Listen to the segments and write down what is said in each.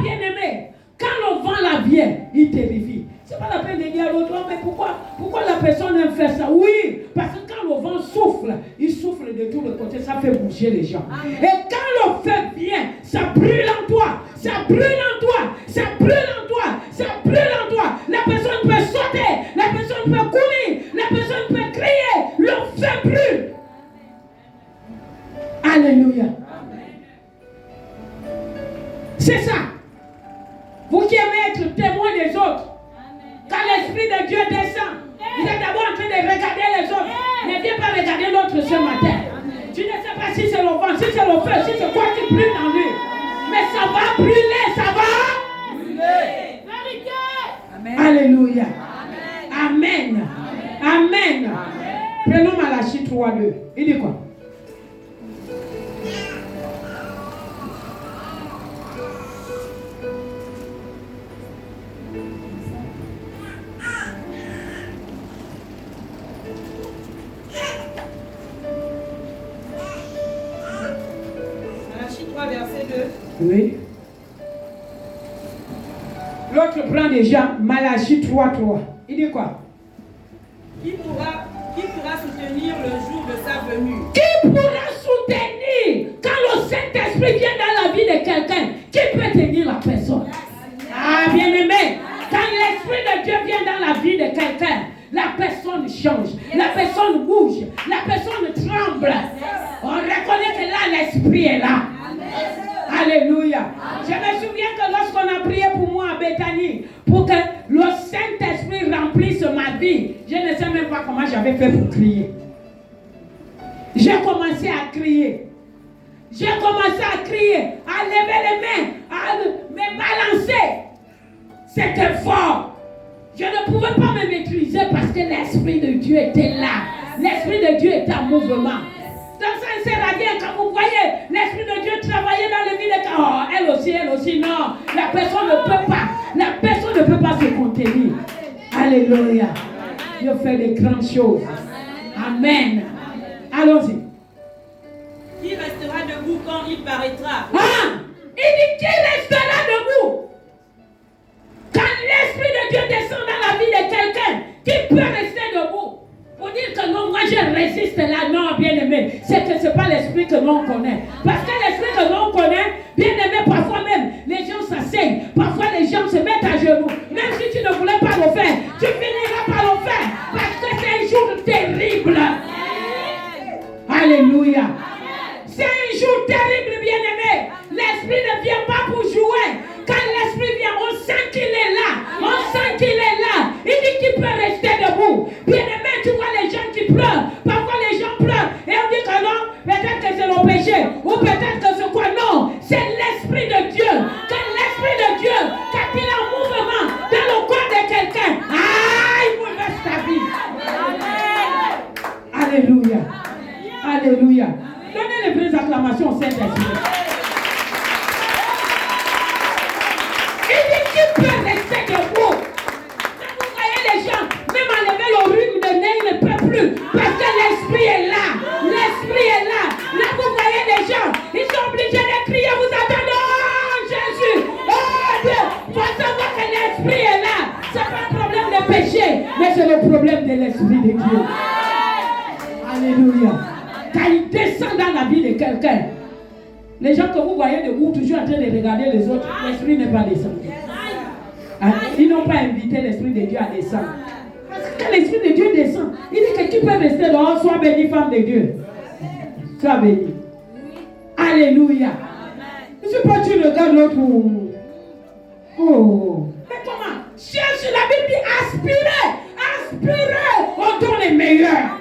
bien-aimé, quand le vent la vient, il terrifie. C'est pas la peine de dire à l'autre, mais pourquoi la personne aime faire ça? Oui, parce que quand le vent souffle, il souffle de tous les côtés, ça fait bouger les gens. Amen. Et quand le feu vient, ça brûle en toi, ça brûle en toi, ça brûle en toi, ça brûle en toi. La personne peut sauter, la personne peut courir, la personne peut crier, le feu brûle. Alléluia. C'est ça. Vous qui aimez être témoin des autres, quand l'Esprit de Dieu descend, vous êtes d'abord en train de regarder les autres. Ne viens pas regarder l'autre ce matin. Tu ne sais pas si c'est le vent, si c'est le feu, si c'est quoi qui brûle en lui. Mais ça va brûler, ça va brûler. Vérité. Alléluia. Amen. Amen. Amen. Prenons Malachie 3:2. Il dit quoi? Oui. L'autre prend déjà Malachie 3:3. Il dit quoi? Qui pourra soutenir le jour de sa venue? Qui pourra soutenir quand le Saint-Esprit vient dans la vie de quelqu'un? Qui peut tenir la personne? Ah, bien-aimé, quand l'Esprit de Dieu vient dans la vie de quelqu'un, la personne change, la personne bouge, la personne tremble. On reconnaît que là, l'Esprit est là. Alléluia. Je me souviens que lorsqu'on a prié pour moi à Bethany, pour que le Saint-Esprit remplisse ma vie, je ne sais même pas comment j'avais fait pour crier. J'ai commencé à crier. J'ai commencé à crier, à lever les mains, à me balancer. C'était fort. Je ne pouvais pas me maîtriser parce que l'Esprit de Dieu était là. L'Esprit de Dieu était en mouvement. Dans un séradien, quand vous voyez l'Esprit de Dieu travailler dans le vie de oh, elle aussi, non. La personne ne peut pas. La personne ne peut pas se contenir. Alléluia. Dieu fait des grandes choses. Amen. Allons-y. Qui restera debout quand il paraîtra? Ah! Il dit qui restera debout? Quand l'Esprit de Dieu descend dans la vie de quelqu'un, qui peut rester debout? Pour dire que non, moi je résiste là, non, bien-aimé, c'est que ce n'est pas l'esprit que l'on connaît. Parce que l'esprit que l'on connaît, bien-aimé, parfois même, les gens s'asseyent, parfois les gens se mettent à genoux. Même si tu ne voulais pas le faire, tu finiras par le faire. Parce que c'est un jour terrible. Alléluia. C'est un jour terrible, bien-aimé. L'esprit ne vient pas pour jouer. Quand l'esprit vient, on sent qu'il est là. On sent qu'il est là. Il dit qu'il peut rester debout. Bien-aimé, tu vois les gens qui pleurent. Parfois les gens pleurent. Et on dit que non, peut-être que c'est le péché. Ou peut-être que c'est quoi? Non, c'est l'Esprit de Dieu. Quand l'Esprit de Dieu, quand il est en mouvement dans le corps de quelqu'un, il bouleverse ta vie. Alléluia. Alléluia. Donnez les vraies acclamations au Saint-Esprit. Il dit qu'il peut rester debout. Quand vous voyez les gens, même enlever le rythme de nez, il ne peut plus. Parce que l'Esprit est là. L'Esprit est là. Là, vous voyez les gens, ils sont obligés de crier. Vous attendez, oh Jésus, oh Dieu. Il faut savoir que l'Esprit est là. Ce n'est pas un problème de péché, mais c'est le problème de l'Esprit de Dieu. Alléluia. Quand il descend dans la vie de quelqu'un, les gens que vous voyez debout, toujours en train de regarder les autres, l'Esprit n'est pas descendu. Ils n'ont pas invité l'Esprit de Dieu à descendre. Parce que quand l'Esprit de Dieu descend, il dit que tu peux rester dehors, sois béni, femme de Dieu. Sois béni. Alléluia. Je ne sais pas, tu regardes l'autre. Oh. Mais comment? Cherche la Bible, dit aspirez. Aspirez aux dons les meilleurs.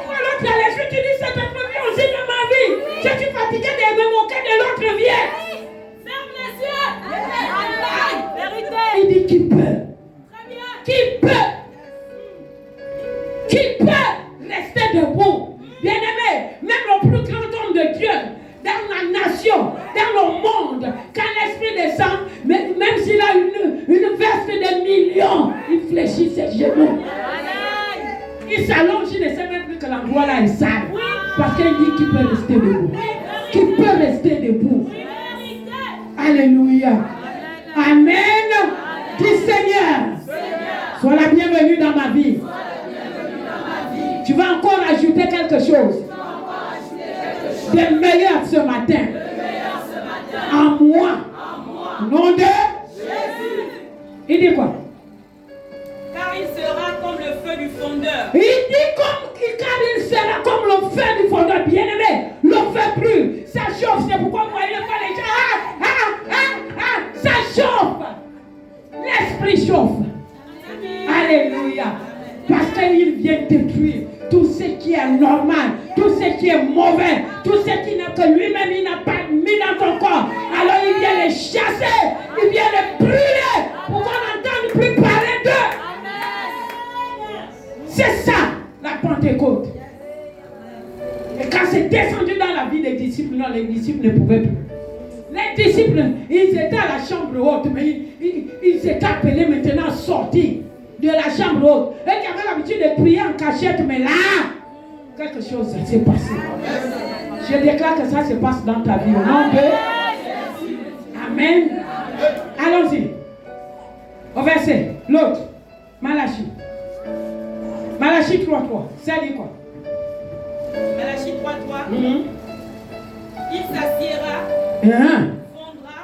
L'autre a l'esprit, tu dis cette première aussi de ma vie. Je suis fatigué de me moquer de l'autre vie. Ferme les yeux. Vérité. Il dit qui peut. Très bien. Qui peut. Qui peut rester debout. Bien-aimé, même le plus grand homme de Dieu, dans la nation, dans le monde, quand l'esprit descend, même s'il a une veste de millions, il fléchit ses genoux. Il s'allonge, il ne sait même plus que l'endroit là est sale. Parce qu'il dit qu'il peut rester debout. Qu'il peut rester debout. Alléluia. Amen. Dis Seigneur, sois la bienvenue dans ma vie. Tu vas encore ajouter quelque chose de meilleur ce matin. En moi. Nom de Jésus. Il dit quoi? Car il sera comme le feu du fondeur. Il dit car il sera comme le feu du fondeur. Bien-aimé, le feu brûle. Ça chauffe. C'est pourquoi vous voyez pas les gens. Ça chauffe. L'esprit chauffe. Alléluia. Parce qu'il vient détruire tout ce qui est normal, tout ce qui est mauvais, tout ce qui n'a que lui-même il n'a pas mis dans ton corps. Alors il vient les chasser, il vient les brûler pour qu'on n'entende plus parler d'eux. C'est ça la Pentecôte. Et quand c'est descendu dans la vie des disciples, non, les disciples ne pouvaient plus. Les disciples, ils étaient à la chambre haute, mais ils étaient appelés maintenant à sortir de la chambre haute. Et qui avaient l'habitude de prier en cachette, mais là, quelque chose s'est passé. Je déclare que ça se passe dans ta vie. Au nom de Amen. Allons-y. Au verset, l'autre. Malachie. Malachie 3:3. Ça dit quoi? Malachie 3:3. Il s'assiera, fondra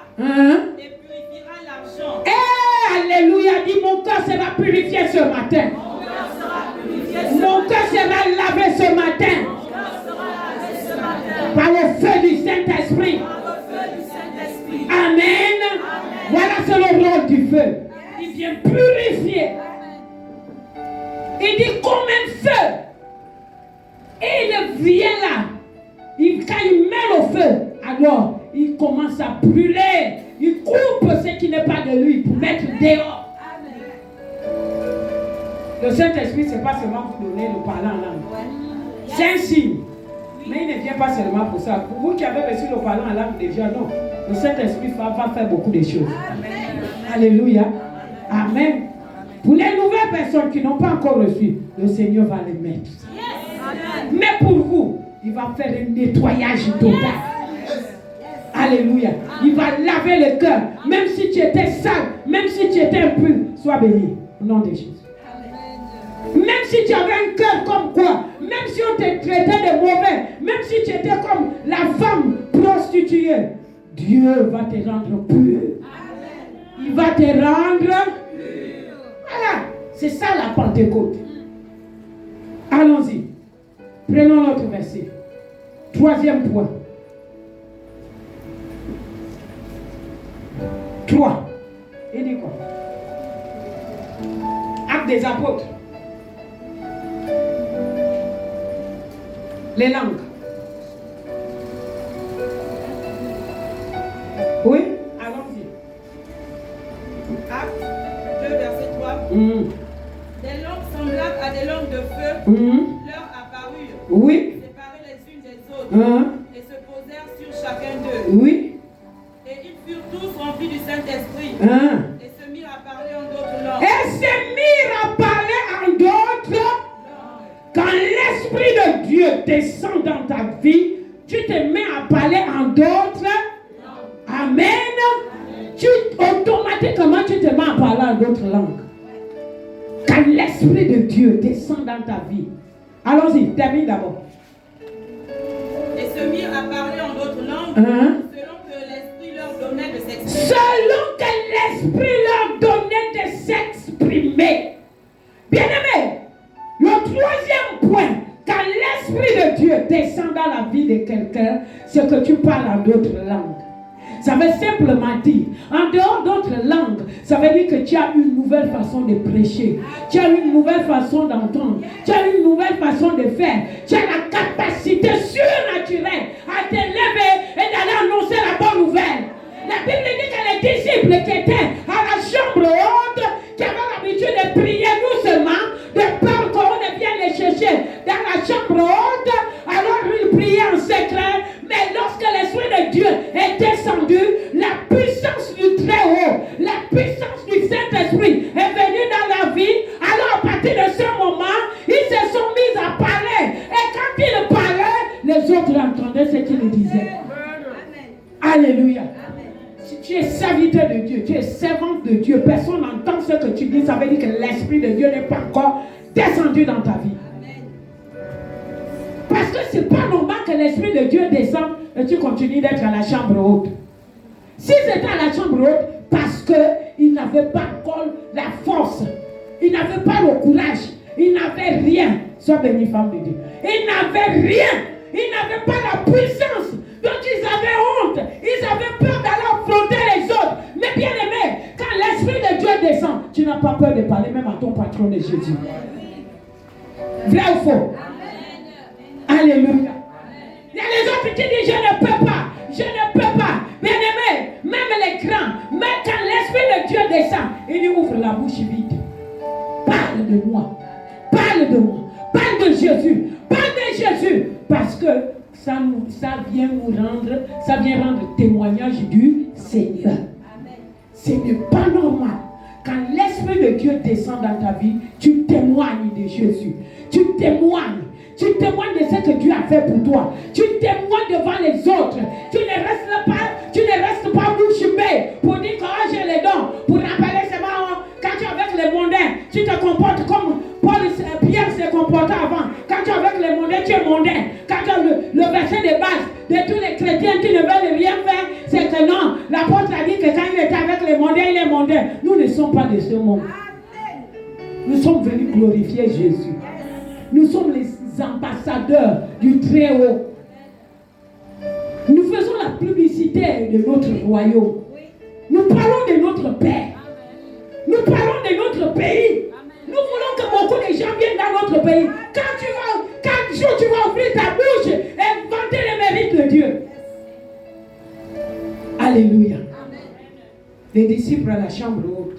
et purifiera l'argent. Alléluia. Dis mon cœur sera purifié ce matin. Mon cœur sera lavé ce matin. Par le feu du Saint-Esprit. Amen. Voilà c'est le rôle du feu. Il vient purifier. Il dit comme un feu. Et il vient là. Quand il met le feu, alors il commence à brûler. Il coupe ce qui n'est pas de lui pour mettre dehors. Le Saint-Esprit, ce n'est pas seulement pour donner le parler en langue. C'est un signe. Mais il ne vient pas seulement pour ça. Pour vous qui avez reçu le parler en langue déjà, non. Le Saint-Esprit va faire beaucoup de choses. Alléluia. Amen. Pour les nouvelles personnes qui n'ont pas encore reçu, le Seigneur va les mettre. Mais pour vous, il va faire un nettoyage total. Alléluia. Il va laver le cœur. Même si tu étais sale, même si tu étais impur, sois béni. Au nom de Jésus. Même si tu avais un cœur comme quoi, même si on te traitait de mauvais, même si tu étais comme la femme prostituée, Dieu va te rendre pur. Il va te rendre pur. Voilà. C'est ça la Pentecôte. Allons-y. Prenons notre verset. Troisième point. 3. Il dit quoi? Acte des apôtres. Les langues. Oui? Allons-y. Acte 2, verset 3. Des langues semblables à des langues de feu leur apparurent. Oui. Séparées les unes des autres. Et se posèrent sur chacun d'eux. Oui. Et ils furent tous remplis du Saint-Esprit. Et se mirent à parler en d'autres langues. Et se mirent à parler en d'autres langues. Quand l'Esprit de Dieu descend dans ta vie, tu te mets à parler en d'autres langues. Amen. Automatiquement, tu te mets à parler en d'autres langues. Quand l'Esprit de Dieu descend dans ta vie. Allons-y, termine d'abord. Et se mirent à parler en d'autres langues, selon que l'Esprit leur donnait de s'exprimer. Selon que l'Esprit leur donnait de s'exprimer. Bien-aimé, le troisième point, quand l'Esprit de Dieu descend dans la vie de quelqu'un, c'est que tu parles en d'autres langues. Ça veut simplement dire, en dehors d'autres langues, ça veut dire que tu as une nouvelle façon de prêcher. Tu as une nouvelle façon d'entendre. Tu as une nouvelle façon de faire. Tu as la capacité surnaturelle à te lever et d'aller annoncer la bonne nouvelle. La Bible dit que les disciples qui étaient à la chambre haute, qui avaient l'habitude de prier doucement, de peur qu'on ne vienne les chercher dans la chambre haute, alors ils priaient en secret. Mais lorsque l'Esprit de Dieu est descendu, la puissance du Très-Haut, la puissance du Saint-Esprit est venue dans la vie. Alors à partir de ce moment, ils se sont mis à parler. Et quand ils parlaient, les autres entendaient ce qu'ils disaient. Alléluia. Si tu es serviteur serviteur de Dieu, tu es servante de Dieu, personne n'entend ce que tu dis, ça veut dire que l'Esprit de Dieu n'est pas encore descendu dans ta vie. Parce que ce n'est pas normal que l'Esprit de Dieu descende et tu continues d'être à la chambre haute. Si c'était à la chambre haute, parce qu'il n'avait pas encore la force, il n'avait pas le courage, il n'avait rien. Sois béni, femme de Dieu. Il n'avait rien, il n'avait pas la puissance. Donc ils avaient honte, ils avaient peur d'aller affronter les autres. Mais bien aimé, quand l'Esprit de Dieu descend, tu n'as pas peur de parler même à ton patron de Jésus. Vrai ou faux? Alléluia. Il y a les autres qui disent je ne peux pas, je ne peux pas. Bien aimé, même les grands, même quand l'Esprit de Dieu descend, il lui ouvre la bouche vide. Parle de moi, parle de moi, parle de Jésus, parle de Jésus. Parce que ça vient rendre témoignage du Seigneur. Ce n'est pas normal. Quand l'Esprit de Dieu descend dans ta vie, tu témoignes de Jésus. Tu témoignes de ce que Dieu a fait pour toi. Tu témoignes devant les autres. Tu ne restes pas bouche bée pour dire que j'ai les dons. Pour rappeler seulement quand tu es avec les mondains, tu te comportes comme Pierre se comportait avant. Quand tu es avec les mondains, tu es mondain. Quand tu as le verset de base de tous les chrétiens qui ne veulent rien faire, c'est que non, l'apôtre a dit que quand il était avec les mondains, il est mondain. Nous ne sommes pas de ce monde. Nous sommes venus glorifier Jésus. Nous sommes les ambassadeurs du Très-Haut. Nous faisons la publicité de notre royaume. Nous parlons de notre Père. Nous parlons de notre pays. Nous voulons que beaucoup de gens viennent dans notre pays. Quand tu vas ouvrir ta bouche et vanter les mérites de Dieu. Alléluia. Les disciples à la chambre haute.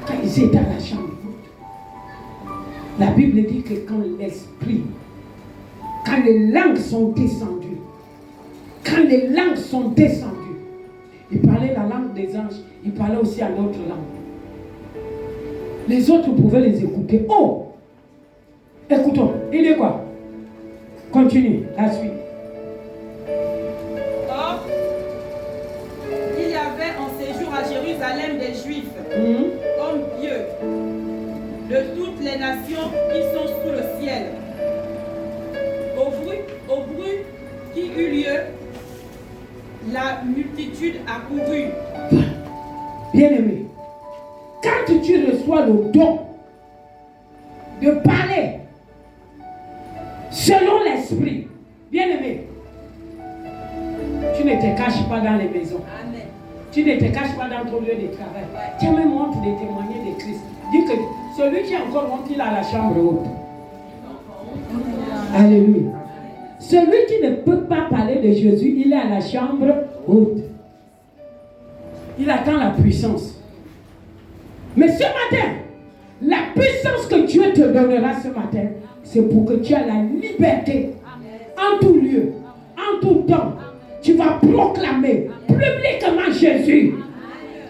Quand ils étaient à la chambre haute, la Bible dit que quand l'esprit, quand les langues sont descendues, il parlait la langue des anges, il parlait aussi à l'autre langue. Les autres pouvaient les écouter. Oh! Écoutons. Il dit quoi? Continue, la suite. Or, il y avait en séjour à Jérusalem des Juifs, hommes pieux, de toutes les nations qui sont sous le ciel. Au bruit qui eut lieu, la multitude accourut. Bien-aimé, quand tu reçois le don de parler selon l'esprit, bien-aimé, tu ne te caches pas dans les maisons. Amen. Tu ne te caches pas dans ton lieu de travail. Tu as même honte de témoigner de Christ. Dis que celui qui a encore honte, il a la chambre haute. Alléluia. Celui qui ne peut pas parler de Jésus, il est à la chambre haute. Il attend la puissance. Mais ce matin, la puissance que Dieu te donnera ce matin, c'est pour que tu aies la liberté en tout lieu, en tout temps. Tu vas proclamer publiquement Jésus.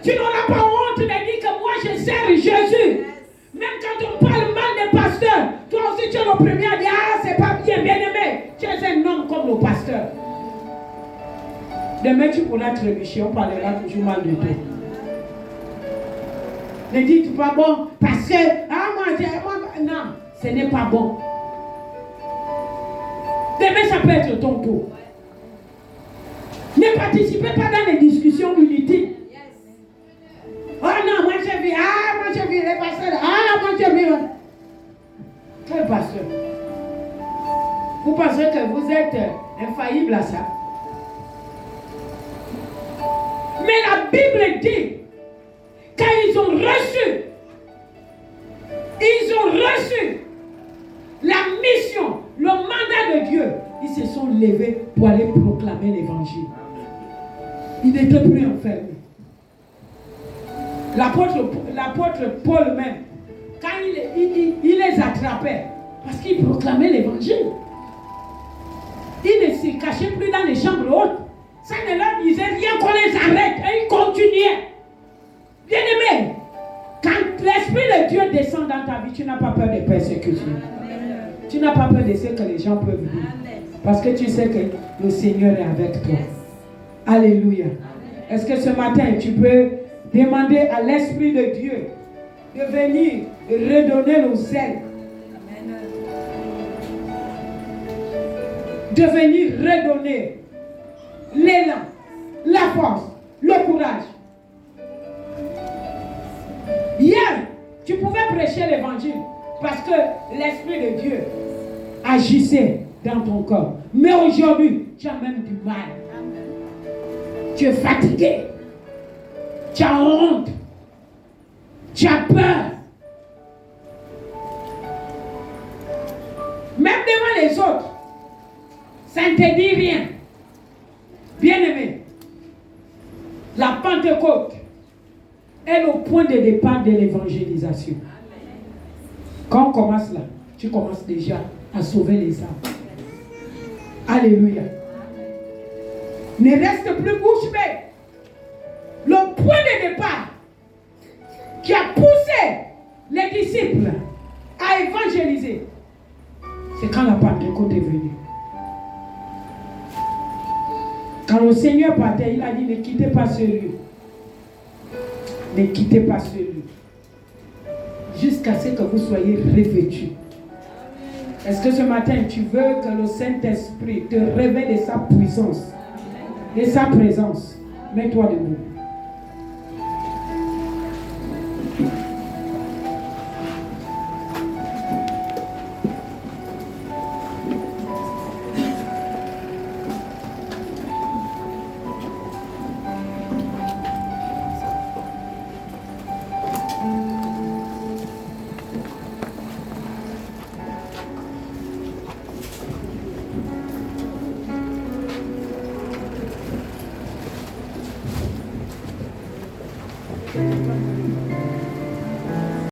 Tu n'auras pas honte de dire que moi je sers Jésus. Même quand on parle mal des pasteurs, toi aussi tu es le premier à dire ah c'est pas bien, bien aimé. Tu es un homme comme le pasteur. Demain tu pourras trébucher, on parlera toujours mal de toi. Ne dites pas bon parce que non, ce n'est pas bon. Demain ça peut être ton tour. Ne participez pas dans les discussions inutiles. Oh non, moi j'ai vu, les pasteurs, moi j'ai vu. Quel pasteur? Vous pensez que vous êtes infaillible à ça? Mais la Bible dit, quand ils ont reçu la mission, le mandat de Dieu, ils se sont levés pour aller proclamer l'évangile. Ils n'étaient plus enfermés. L'apôtre Paul même, quand il les attrapait, parce qu'il proclamait l'évangile, il ne se cachait plus dans les chambres hautes. Ça ne leur disait rien qu'on les arrête. Et ils continuaient. Bien aimé, quand l'Esprit de Dieu descend dans ta vie, tu n'as pas peur des persécutions. Tu n'as pas peur de ce que les gens peuvent dire. Parce que tu sais que le Seigneur est avec toi. Alléluia. Est-ce que ce matin, tu peux demander à l'Esprit de Dieu de venir redonner nos ailes, de venir redonner l'élan, la force, le courage. Hier, tu pouvais prêcher l'évangile parce que l'Esprit de Dieu agissait dans ton corps. Mais aujourd'hui, tu as même du mal. Tu es fatigué. Tu as honte. Tu as peur. Même devant les autres, ça ne te dit rien. Bien-aimé, la Pentecôte est le point de départ de l'évangélisation. Quand on commence là, tu commences déjà à sauver les âmes. Alléluia. Ne reste plus bouche bée. Le point de départ qui a poussé les disciples à évangéliser, c'est quand la Pentecôte est venue. Quand le Seigneur partait, il a dit, ne quittez pas ce lieu. Ne quittez pas ce lieu. Jusqu'à ce que vous soyez revêtus. Est-ce que ce matin, tu veux que le Saint-Esprit te révèle de sa puissance, de sa présence? Mets-toi debout.